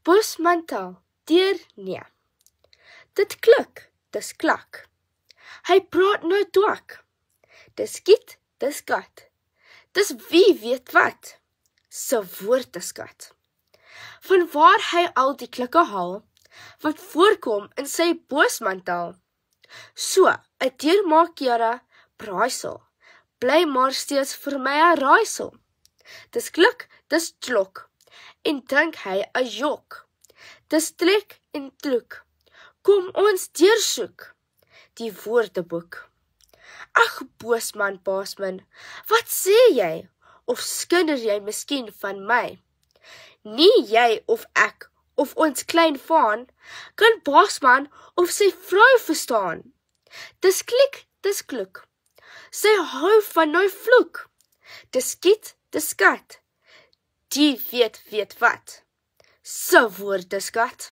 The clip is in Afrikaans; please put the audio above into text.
Bosman taal, deur nee. Dit klik, dis klak. Hy praat nou twak. Dis skiet, dis kat. Dis wie weet wat. Se woordeskat. Vanwaar hy al die klikke haal, wat voorkom in sy Bosman taal. So, 'n deurmaakjare braaisel, bly maar steeds vir my 'n raaisel. Dis klik, dis klok, en drink hy 'n jok. Dis trek en kloek, kom ons deursoek, die woordeboek. Ag Bosman, Baasman, wat sê jy, of skinder jy miskien van my? Nie jy of ek, of ons klein vaan, kan Baasman of sy vrou verstaan. Dis klik, dis kloek, sy hou van nou vloek. Dis skiet, dis kat, die weet wat, se woordeskat.